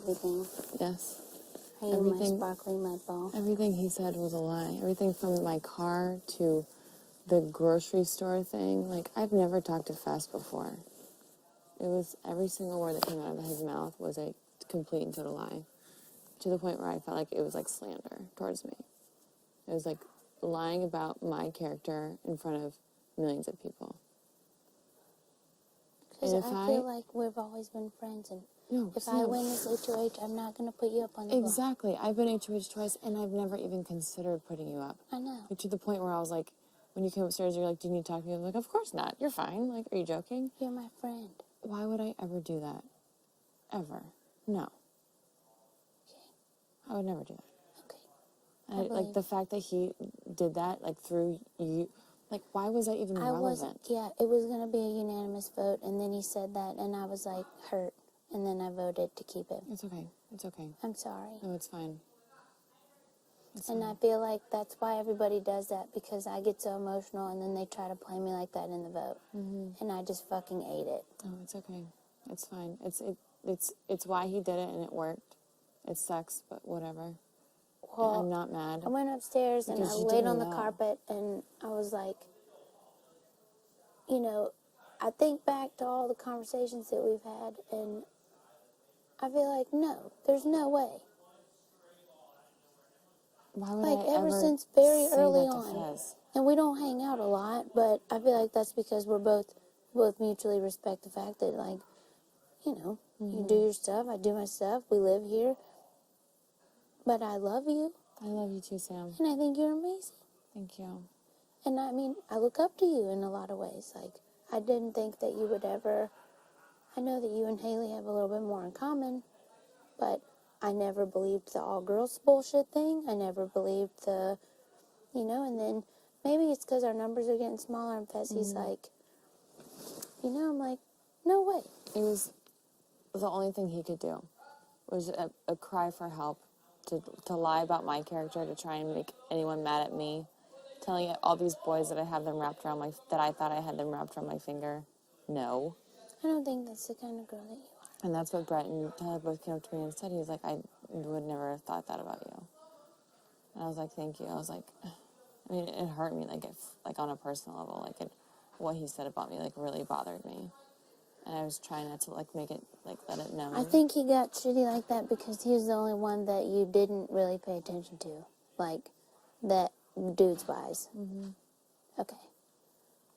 everything. Yes. Hey, my sparkly mud ball. Everything he said was a lie. Everything from my car to the grocery store thing. Like, I've never talked to Fess before. It was every single word that came out of his mouth was a complete and total lie. To the point where I felt like it was like slander towards me. It was like lying about my character in front of millions of people. Because I feel like we've always been friends, and if I win this HOH, I'm not going to put you up on the block. Exactly. I've been HOH twice, and I've never even considered putting you up. I know. Like, to the point where I was like, when you came upstairs, you're like, do you need to talk to me? I'm like, of course not. You're fine. Like, are you joking? You're my friend. Why would I ever do that? Ever. No. Okay. I would never do that. Okay. Like, the fact that he did that, like, through you, like, why was that even relevant? Yeah, it was going to be a unanimous vote, and then he said that, and I was, like, hurt, and then I voted to keep it. It's okay. It's okay. I'm sorry. No, it's fine. I feel like that's why everybody does that, because I get so emotional, and then they try to play me like that in the vote. Mm-hmm. And I just fucking ate it. Oh, it's okay. It's fine. It's why he did it, and it worked. It sucks, but whatever. Well, I'm not mad. I went upstairs and I laid on the carpet, and I was like, you know, I think back to all the conversations that we've had, and I feel like, no, there's no way. Why would like, I ever ever since very say early that to on. Fez? And we don't hang out a lot, but I feel like that's because we're both mutually respect the fact that, like, you know, you do your stuff, I do my stuff, we live here. But I love you. I love you too, Sam. And I think you're amazing. Thank you. And I mean, I look up to you in a lot of ways. Like, I didn't think that you would ever... I know that you and Haley have a little bit more in common, but I never believed the all-girls bullshit thing. I never believed the, you know, and then maybe it's because our numbers are getting smaller and Fessy's like, you know, I'm like, no way. It was the only thing he could do. Was a cry for help, to lie about my character, to try and make anyone mad at me, telling all these boys that I have them wrapped around that I thought I had them wrapped around my finger. No. I don't think that's the kind of girl that you are. And that's what Brett and Tyler both came up to me and said. He was like, I would never have thought that about you. And I was like, thank you. I was like, I mean, it hurt me, like on a personal level. Like, what he said about me, like, really bothered me. And I was trying not to, like, make it, like, let it known. I think he got shitty like that because he was the only one that you didn't really pay attention to. Like, that dudes-wise. Mm-hmm. Okay.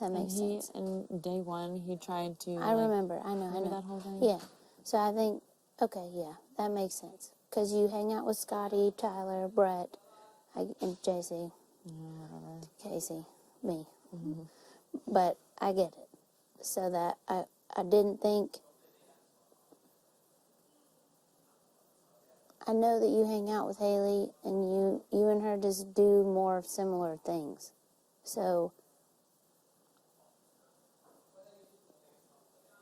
That makes sense. And day one, he tried to... I remember. I know. that whole thing? Yeah. So I think, okay, yeah, that makes sense. Because you hang out with Scotty, Tyler, Brett, and JC. Whatever. Casey. Me. Mm-hmm. But I get it. So that I didn't think... I know that you hang out with Haley, and you and her just do more similar things. So...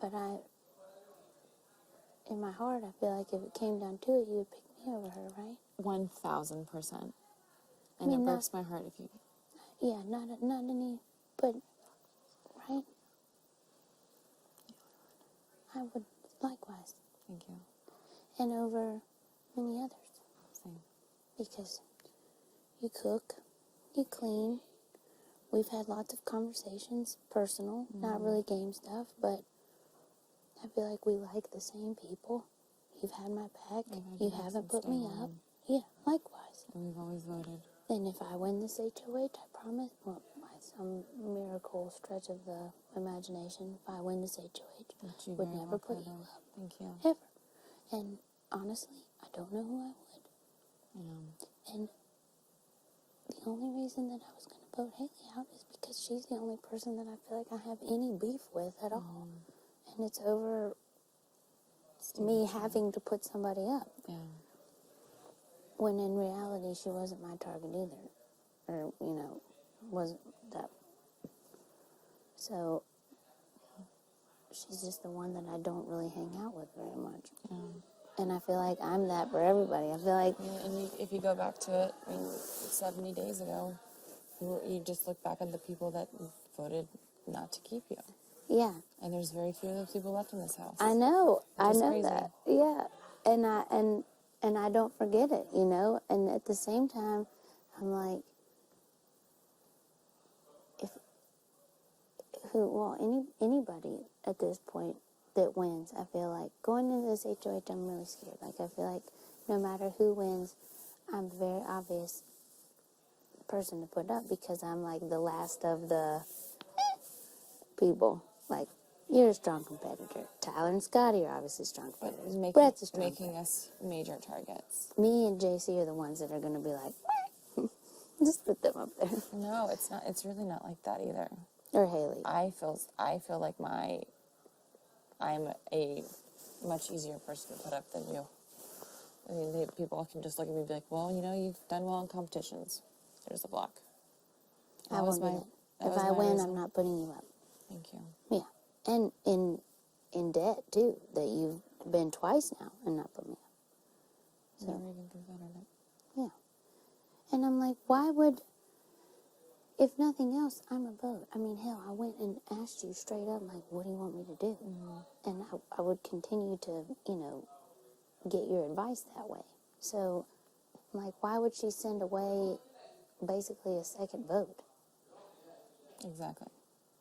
But in my heart, I feel like if it came down to it, you would pick me over her, right? 1,000%. And it breaks my heart if you... Yeah, not any, but, right? I would likewise. Thank you. And over many others. Same. Because you cook, you clean. We've had lots of conversations, personal, not really game stuff, but I feel like we like the same people. You've had my back. You haven't put me up. Yeah, likewise. And we've always voted. And if I win this HOH, I promise, well, by some miracle stretch of the imagination, if I win this HOH, would never put you up. Thank you. Ever. And honestly, I don't know who I would. I know. And the only reason that I was going to vote Haley out is because she's the only person that I feel like I have any beef with at all. And it's over me having to put somebody up. Yeah. When in reality, she wasn't my target either. Or, you know, wasn't that. So, she's just the one that I don't really hang out with very much. Yeah. And I feel like I'm that for everybody. I feel like... Yeah, and if you go back to it, I mean, 70 days ago, you just look back at the people that voted not to keep you. Yeah. And there's very few of those people left in this house. I know. I know crazy. that. Yeah. and I don't forget it, you know. And at the same time, I'm like, if anybody at this point that wins, I feel like going into this HOH, I'm really scared. Like, I feel like no matter who wins, I'm a very obvious person to put up because I'm like the last of the people. Like, you're a strong competitor. Tyler and Scotty are obviously strong competitors. Brett's a strong making us major targets. Me and JC are the ones that are going to be like, just put them up there. No, it's not. It's really not like that either. Or Haley. I feel like I'm a much easier person to put up than you. I mean, people can just look at me and be like, well, you know, you've done well in competitions. There's a block. I won't do that. If I win, I'm not putting you up. Thank you. Yeah. And in debt, too, that you've been twice now and not put me up. So, Never even considered it. yeah. And I'm like, why would, if nothing else, I'm a vote. I mean, hell, I went and asked you straight up, like, what do you want me to do? Mm-hmm. And I would continue to, you know, get your advice that way. So, like, why would she send away basically a second vote? Exactly.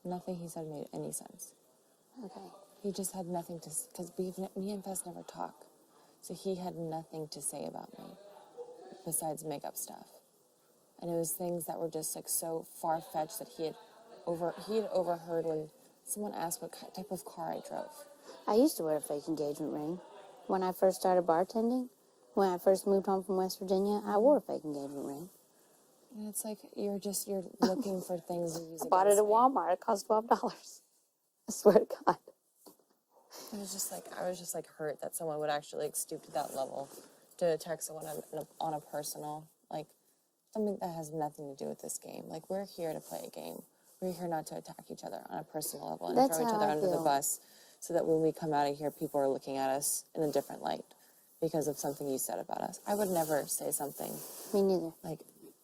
Nothing he said made any sense. Okay. He just had nothing to, because me and Fess never talk. So he had nothing to say about me besides makeup stuff. And it was things that were just like so far-fetched that he had overheard when someone asked what type of car I drove. I used to wear a fake engagement ring. When I first started bartending, when I first moved home from West Virginia, I wore a fake engagement ring. And it's like, you're looking for things to use I bought it at against me. Walmart. It cost $12. I swear to God. I was just like hurt that someone would actually like stoop to that level to attack someone on a personal, like, something that has nothing to do with this game. Like, we're here to play a game. We're here not to attack each other on a personal level and That's throw each how other I under the feel. bus so that when we come out of here, people are looking at us in a different light because of something you said about us. I would never say something Me neither. like,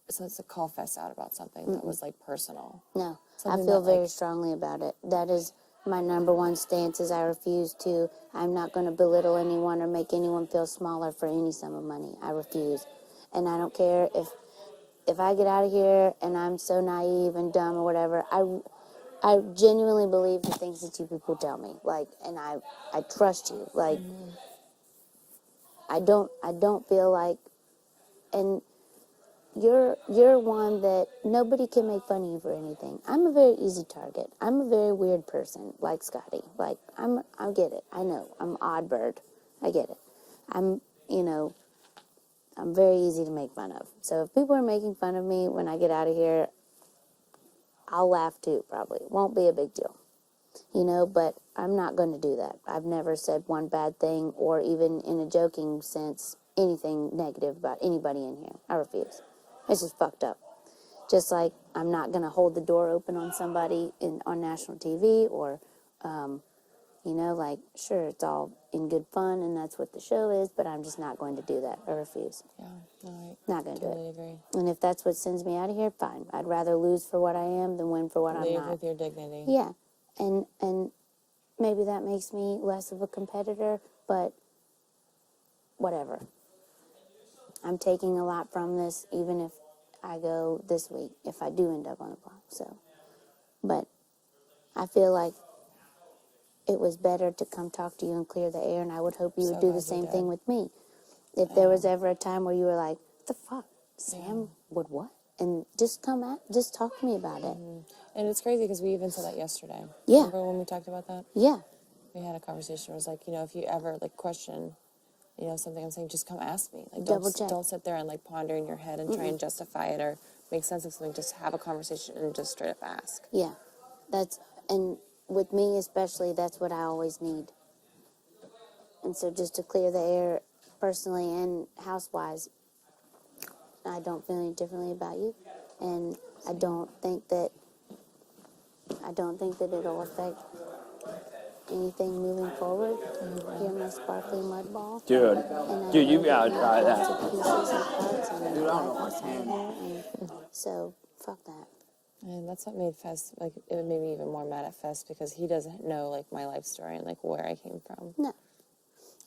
so it's a call Fess out about something that was like personal. No, Something I feel that, very like, strongly about it. That is my number one stance is I refuse to. I'm not going to belittle anyone or make anyone feel smaller for any sum of money. I refuse. And I don't care if I get out of here and I'm so naive and dumb or whatever. I genuinely believe the things that you people tell me. Like, and I trust you. Like, I don't feel like, and you're one that nobody can make fun of you for anything. I'm a very easy target. I'm a very weird person, like Scotty. Like, I get it. I know. I'm odd bird. I get it. I'm very easy to make fun of. So if people are making fun of me when I get out of here, I'll laugh too, probably. It won't be a big deal. You know, but I'm not going to do that. I've never said one bad thing or even in a joking sense anything negative about anybody in here. I refuse. It's just fucked up. Just like I'm not going to hold the door open on somebody on national TV or, you know, like, sure, it's all in good fun and that's what the show is, but I'm just not going to do that. I refuse. Yeah, no, Not going to do it. totally agree. And if that's what sends me out of here, fine. I'd rather lose for what I am than win for what I'm Leave not. with your dignity. Yeah. And maybe that makes me less of a competitor, but whatever. I'm taking a lot from this, even if I go this week, if I do end up on the block. So, but I feel like it was better to come talk to you and clear the air, and I would hope you would do the same thing with me. If there was ever a time where you were like, "What the fuck, Sam would what?" and just just talk to me about it. And it's crazy because we even said that yesterday. Yeah. Remember when we talked about that? Yeah. We had a conversation. It was like, you know, if you ever like question, you know, something I'm saying, just come ask me. Like, Double check. Don't sit there and like ponder in your head and try and justify it or make sense of something. Just have a conversation and just straight up ask. Yeah. And with me especially, that's what I always need. And so just to clear the air personally and house-wise, I don't feel any differently about you. And I don't think that it'll affect anything moving forward. You're my sparkly mud ball. Dude, And dude, you know gotta that try lots that. of pieces and parts and Dude, I don't know life if I inside can. here, and so fuck that. And that's what made Fess, like, it made me even more mad at Fess because he doesn't know, like, my life story and, like, where I came from. No.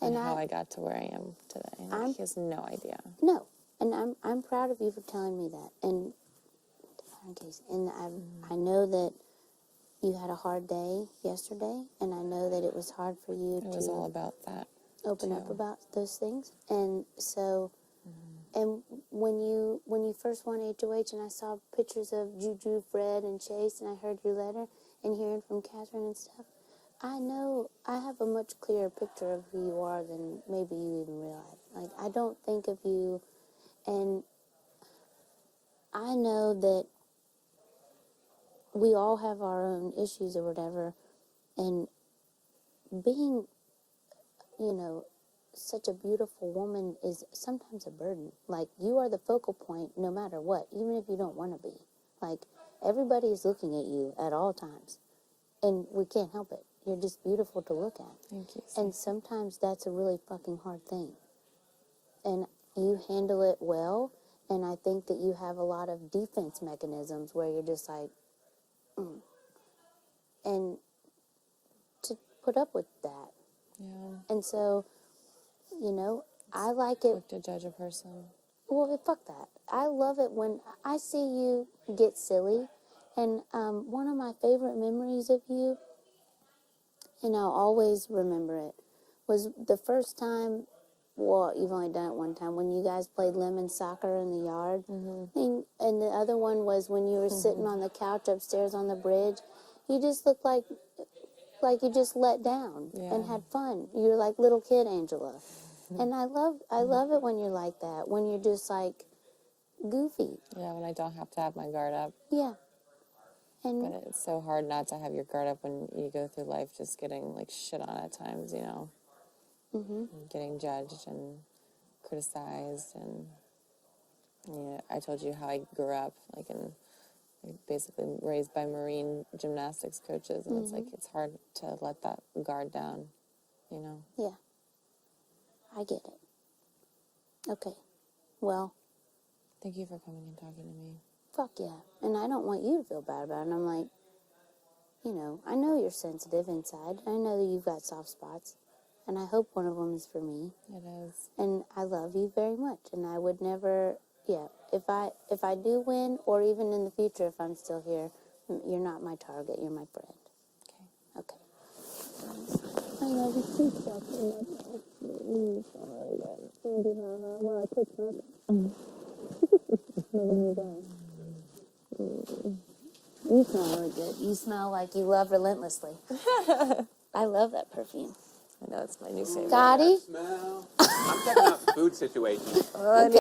and how I got to where I am today. Like, he has no idea. No, and I'm proud of you for telling me that. And I know that you had a hard day yesterday, and I know that it was hard for you It was all about that. open up about those things. And so, and when you first won HOH, and I saw pictures of Juju, Fred, and Chase, and I heard your letter and hearing from Catherine and stuff, I know I have a much clearer picture of who you are than maybe you even realize. Like, I don't think of you, and I know that we all have our own issues or whatever, and being, such a beautiful woman is sometimes a burden. Like, you are the focal point no matter what, even if you don't want to be. Like, everybody is looking at you at all times, and we can't help it. You're just beautiful to look at. Thank you. And sometimes that's a really fucking hard thing. And you handle it well, and I think that you have a lot of defense mechanisms where you're just like, and to put up with that. Yeah. And so, I like it. Like to judge a person. Well, fuck that. I love it when I see you get silly. And one of my favorite memories of you, and I'll always remember it, was the first time, well, you've only done it one time, when you guys played lemon soccer in the yard. And the other one was when you were sitting on the couch upstairs on the bridge. You just looked like you just let down and had fun. You're like little kid Angela. And I love it when you're like that, when you're just like goofy. Yeah, when I don't have to have my guard up. Yeah. And But it's so hard not to have your guard up when you go through life just getting like shit on at times, and getting judged and criticized. And I told you how I grew up, like basically raised by Marine gymnastics coaches, and it's like it's hard to let that guard down, yeah, I get it. Okay, well, Thank you for coming and talking to me. fuck yeah. And I don't want you to feel bad about it. And I'm like, I know you're sensitive inside. I know that you've got soft spots. And I hope one of them is for me. It is. And I love you very much. And I would never, if I do win, or even in the future if I'm still here, you're not my target. You're my friend. Okay. I love you too, stuff. You smell really good. You smell like you love relentlessly. I love that perfume. I know, it's my new favorite. Gotti? Smell. I'm checking out food situations. Okay.